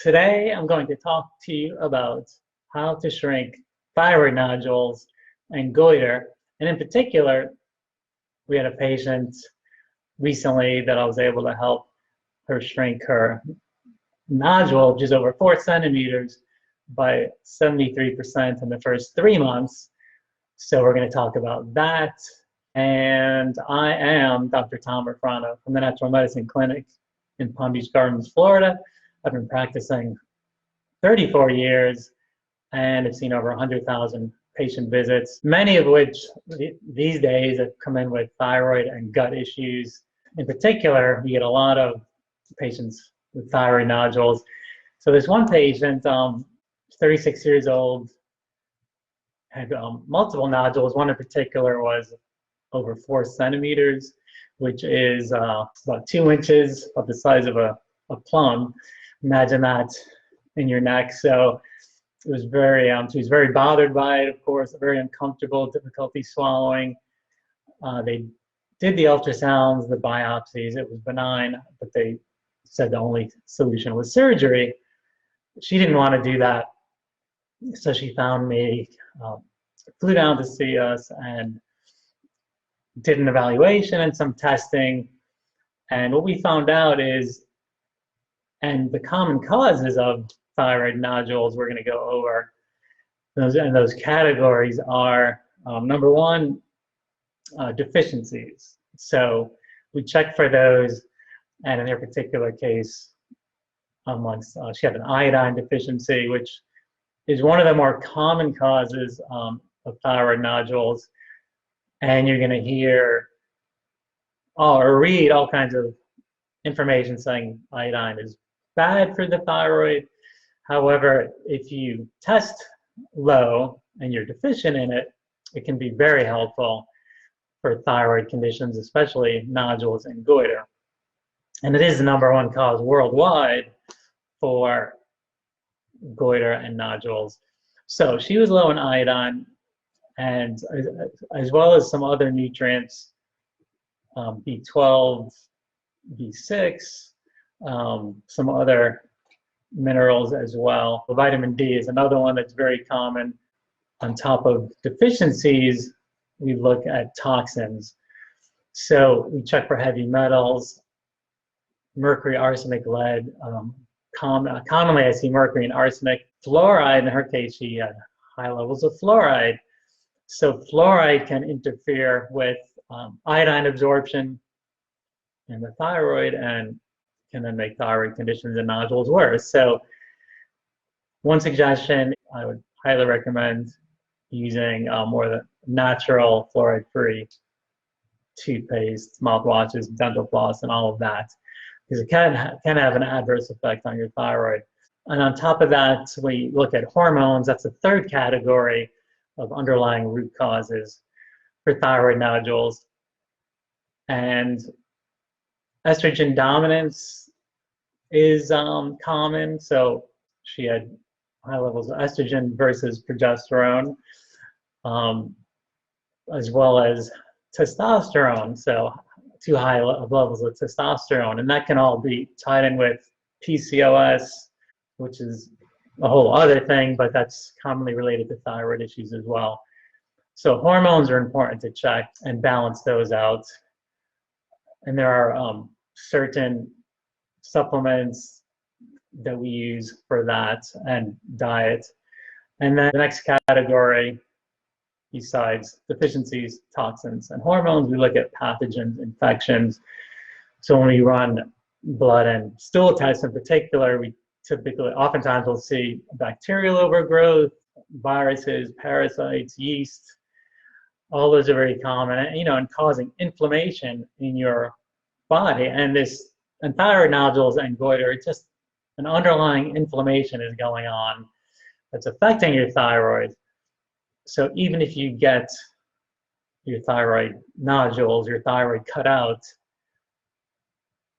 Today, I'm going to talk to you about how to shrink thyroid nodules and goiter. And in particular, we had a patient recently that I was able to help her shrink her nodule, which is over 4 centimeters, by 73% in the first 3 months. So we're going to talk about that. And I am Dr. Tom Rofrano from the Natural Medicine Clinic in Palm Beach Gardens, Florida. I've been practicing 34 years and have seen over 100,000 patient visits, many of which these days have come in with thyroid and gut issues. In particular, we get a lot of patients with thyroid nodules. So this one patient, 36 years old, had multiple nodules. One in particular was over 4 centimeters, which is about 2 inches of the size of a plum. Imagine that in your neck. So it was very, she was very bothered by it, of course, very uncomfortable, difficulty swallowing. They did the ultrasounds, the biopsies. It was benign, but they said the only solution was surgery. She didn't want to do that, so she found me, flew down to see us, and did an evaluation and some testing. And what we found out is, and the common causes of thyroid nodules we're going to go over, those categories are, number one, deficiencies. So we checked for those, and in their particular case, she had an iodine deficiency, which is one of the more common causes of thyroid nodules. And you're going to hear or read all kinds of information saying iodine is bad for the thyroid. However, if you test low and you're deficient in it, it can be very helpful for thyroid conditions, especially nodules and goiter. And it is the #1 cause worldwide for goiter and nodules. So she was low in iodine, and as well as some other nutrients, B12, B6, some other minerals as well. Vitamin D is another one that's very common. On top of deficiencies, we look at toxins. So we check for heavy metals, mercury, arsenic, lead. Commonly I see mercury and arsenic. Fluoride, in her case, she had high levels of fluoride. So fluoride can interfere with iodine absorption in the thyroid and can then make thyroid conditions and nodules worse. So one suggestion, I would highly recommend using more of the natural fluoride-free toothpaste, mouthwashes, dental floss, and all of that, because it can have an adverse effect on your thyroid. And on top of that, we look at hormones. That's the third category of underlying root causes for thyroid nodules. And estrogen dominance is common. So she had high levels of estrogen versus progesterone, as well as testosterone. So too high levels of testosterone. And that can all be tied in with PCOS, which is a whole other thing, but that's commonly related to thyroid issues as well. So hormones are important to check and balance those out. And there are certain supplements that we use for that, and diet. And then the next category, besides deficiencies, toxins, and hormones, we look at pathogens, infections. So when we run blood and stool tests in particular, we oftentimes we'll see bacterial overgrowth, viruses, parasites, yeast. All those are very common, and causing inflammation in your body. And thyroid nodules and goiter, it's just an underlying inflammation is going on that's affecting your thyroid. So even if you get your thyroid nodules, your thyroid cut out,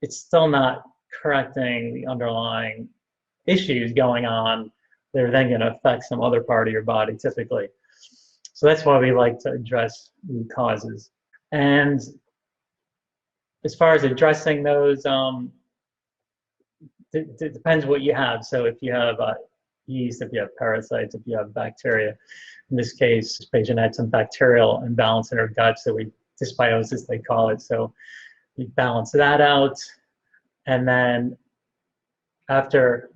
it's still not correcting the underlying issues going on. They're then going to affect some other part of your body typically. So that's why we like to address root causes. And as far as addressing those, depends what you have. So if you have yeast, if you have parasites, if you have bacteria, in this case, this patient had some bacterial imbalance in her gut, so dysbiosis they call it. So we balance that out, and then after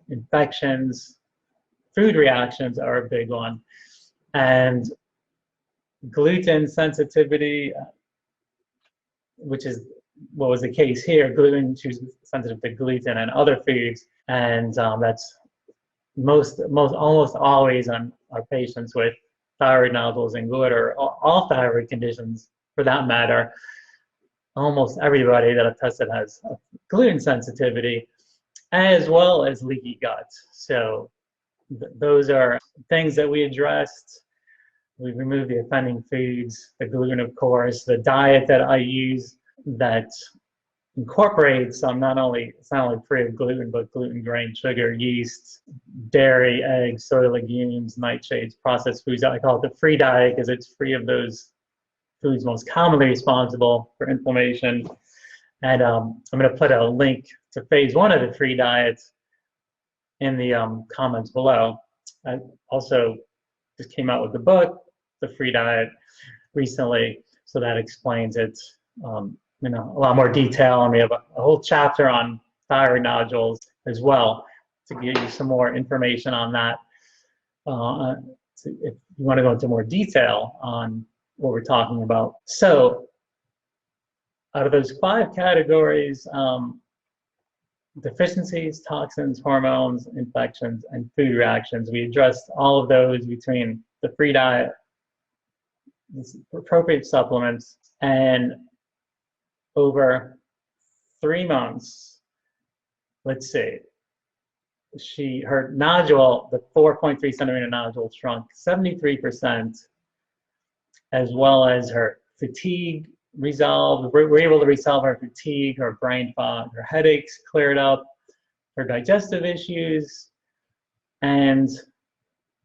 infections, food reactions are a big one, and gluten sensitivity, which is what was the case here. Gluten, she was sensitive to gluten and other foods, and that's almost always on our patients with thyroid nodules and goiter, all thyroid conditions for that matter. Almost everybody that I've tested has gluten sensitivity, as well as leaky gut. So those are things that we addressed. We removed the offending foods, the gluten, of course, the diet that I use that incorporates it's not only free of gluten, but gluten, grain, sugar, yeast, dairy, eggs, soy, legumes, nightshades, processed foods. I call it the free diet because it's free of those foods most commonly responsible for inflammation. And I'm going to put a link to phase 1 of the free diet in the comments below. I also just came out with the book, The Free Diet, recently, so that explains it in a lot more detail. And we have a whole chapter on thyroid nodules as well to give you some more information on that. If you want to go into more detail on what we're talking about. So out of those 5 categories, deficiencies, toxins, hormones, infections, and food reactions, we addressed all of those between the free diet, appropriate supplements, and over 3 months, let's see, her nodule, the 4.3 centimeter nodule, shrunk 73%, as well as her fatigue resolved. We're able to resolve her fatigue, her brain fog, her headaches cleared up, her digestive issues, and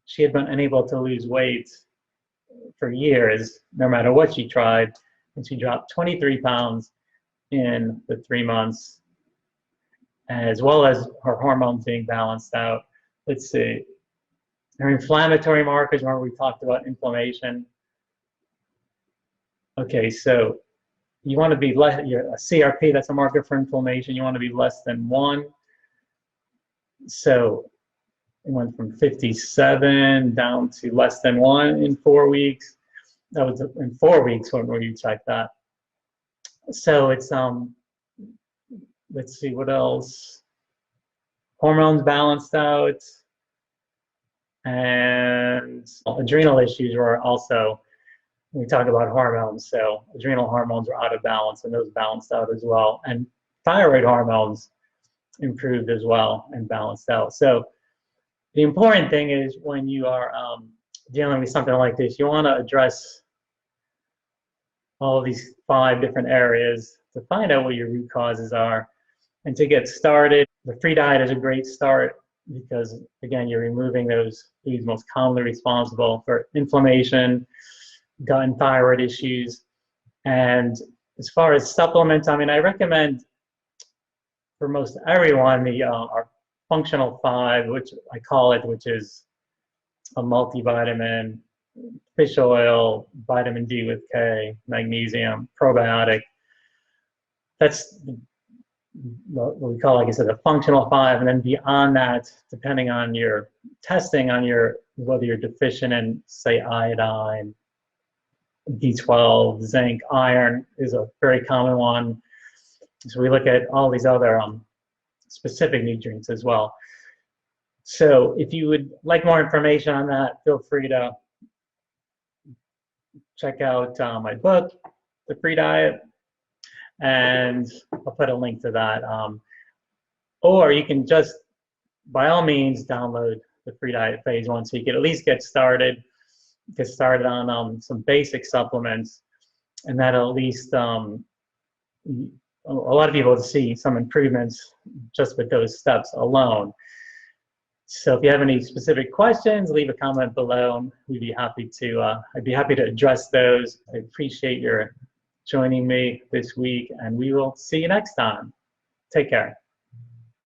she had been unable to lose weight for years, no matter what she tried, and she dropped 23 pounds in the 3 months, as well as her hormones being balanced out. Let's see, her inflammatory markers, remember we talked about inflammation. Okay, so you want to be less, a CRP, that's a marker for inflammation, you want to be less than 1. So it went from 57 down to less than 1 in 4 weeks. That was in 4 weeks when you checked that. So it's, let's see what else. Hormones balanced out, and adrenal issues were also, we talk about hormones, so adrenal hormones were out of balance, and those balanced out as well. And thyroid hormones improved as well and balanced out. So the important thing is when you are dealing with something like this, you want to address all of these 5 different areas to find out what your root causes are. And to get started, the free diet is a great start because, again, you're removing those foods most commonly responsible for inflammation, gut and thyroid issues. And as far as supplements, I mean, I recommend for most everyone our functional 5, which I call it, which is a multivitamin, fish oil, vitamin D with K, magnesium, probiotic. That's what we call, like I said, a functional 5. And then beyond that, depending on your testing, on whether you're deficient in, say, iodine, B12, zinc, iron is a very common one. So we look at all these other specific nutrients as well. So if you would like more information on that, feel free to check out my book, The Free Diet, and I'll put a link to that. Or you can just, by all means, download The Free Diet Phase 1 so you can at least get started on some basic supplements, and that'll at least a lot of people see some improvements just with those steps alone. So if you have any specific questions, leave a comment below. We'd be happy to, I'd be happy to address those. I appreciate your joining me this week, and we will see you next time. Take care.